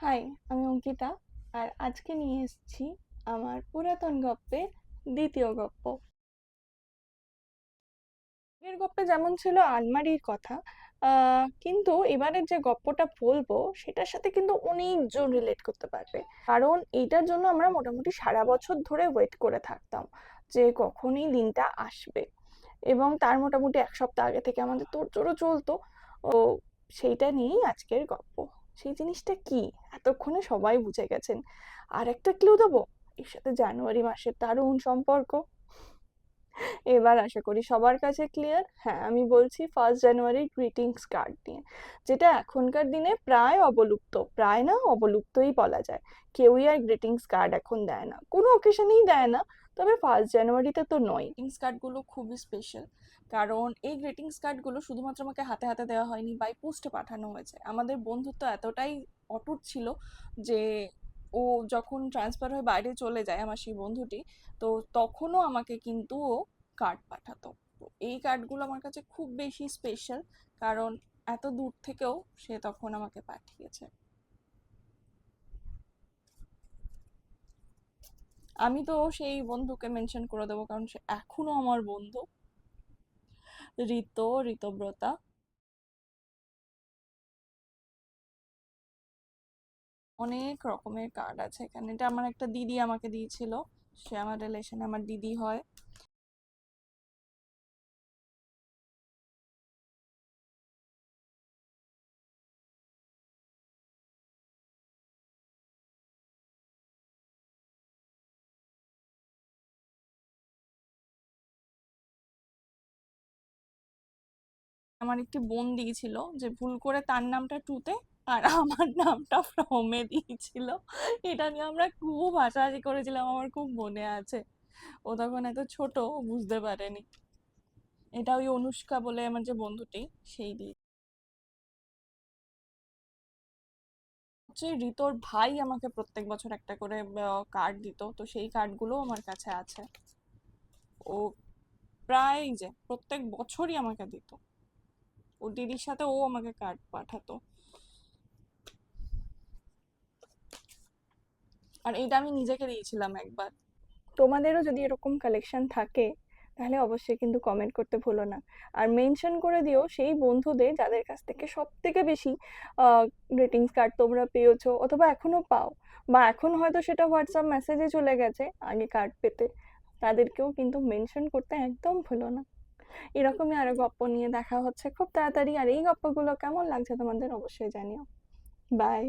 High, আমি অঙ্কিতা। আর আজকে নিয়ে এসেছি আমার পুরাতন গল্পের দ্বিতীয় গল্প। আগের গল্পে যেমন ছিল আলমারির কথা, কিন্তু এবারের যে গল্পটা বলবো সেটার সাথে কিন্তু অনেকজন রিলেট করতে পারবে। কারণ এইটার জন্য আমরা মোটামুটি সারা বছর ধরে ওয়েট করে থাকতাম যে কখন এই দিনটা আসবে, এবং তার মোটামুটি এক সপ্তাহ আগে থেকে আমাদের তোড়জোড়ও চলতো। ও, সেইটা নিয়েই আজকের গল্প। সেই জিনিসটা কি এতক্ষণে সবাই বুঝে গেছেন। আর একটা ক্লু দেবো, এর সাথে জানুয়ারি মাসের দারুণ সম্পর্ক। এবার আশা করি সবার কাছে ক্লিয়ার। হ্যাঁ, আমি বলছি 1 জানুয়ারি গ্রিটিংস কার্ড নিয়ে, যেটা এখনকার দিনে প্রায় অবলুপ্ত, প্রায় না অবলুপ্তই বলা যায়। কেউই আর গ্রিটিংস কার্ড এখন দেয় না, কোনো অকেশনেই দেয় না। তবে 1 জানুয়ারিতে তো নয়। গ্রিটিংস কার্ডগুলো খুবই স্পেশাল, কারণ এই গ্রিটিংস কার্ডগুলো শুধুমাত্র আমাকে হাতে হাতে দেওয়া হয়নি, বাই পোস্টে পাঠানো হয়েছে। আমাদের বন্ধুত্ব এতটাই অটুট ছিল যে ও যখন ট্রান্সফার হয়ে বাইরে চলে যায় আমার সেই বন্ধুটি, তো তখনও আমাকে কিন্তু ও কার্ড পাঠাতো। তো এই কার্ডগুলো আমার কাছে খুব বেশি স্পেশাল, কারণ এত দূর থেকেও সে তখন আমাকে পাঠিয়েছে। আমি তো সেই বন্ধুকে মেনশন করে দেবো, কারণ সে এখনো আমার বন্ধু। ঋতব্রতা। অনেক রকমের কার্ড আছে এখানে। এটা আমার একটা দিদি আমাকে দিয়েছিল, সে আমার রিলেশনে আমার দিদি হয়। আমার একটি বোন দিয়েছিল যে ভুল করে তার নামটা টুতে আর আমার নামটা ফ্রমে দিয়েছিল। এটা নিয়ে আমরা খুব হাসাহাসি করেছিলাম, আমার খুব মনে আছে। ও তখন এত ছোট, ও বুঝতে পারেনি। এটা ওই অনুষ্কা বলে আমার যে বন্ধুটি, সেই দিয়ে। হচ্ছে ঋতোর ভাই আমাকে প্রত্যেক বছর একটা করে কার্ড দিত, তো সেই কার্ডগুলো আমার কাছে আছে। ও প্রায় যে প্রত্যেক বছরই আমাকে দিত। ও দিদির সাথে ও আমাকে কার্ড পাঠাতো। আর এটা আমি নিজেকে দিয়েছিলাম একবার। তোমাদেরও যদি এরকম কালেকশন থাকে তাহলে অবশ্যই কিন্তু কমেন্ট করতে ভুলো না। আর মেনশন করে দিও সেই বন্ধুদের যাদের কাছ থেকে সব থেকে বেশি গ্রিটিংস কার্ড তোমরা পেয়েছো অথবা এখনো পাও, বা এখন হয়তো সেটা হোয়াটসঅ্যাপ মেসেজে চলে গেছে আগে কার্ড পেতে। তাদেরকেও কিন্তু মেনশন করতে একদম ভুলো না। এরকমই আরো গল্প নিয়ে দেখা হচ্ছে খুব তাড়াতাড়ি। আর এই গল্পগুলো কেমন লাগছে তোমাদের অবশ্যই জানিও। বাই।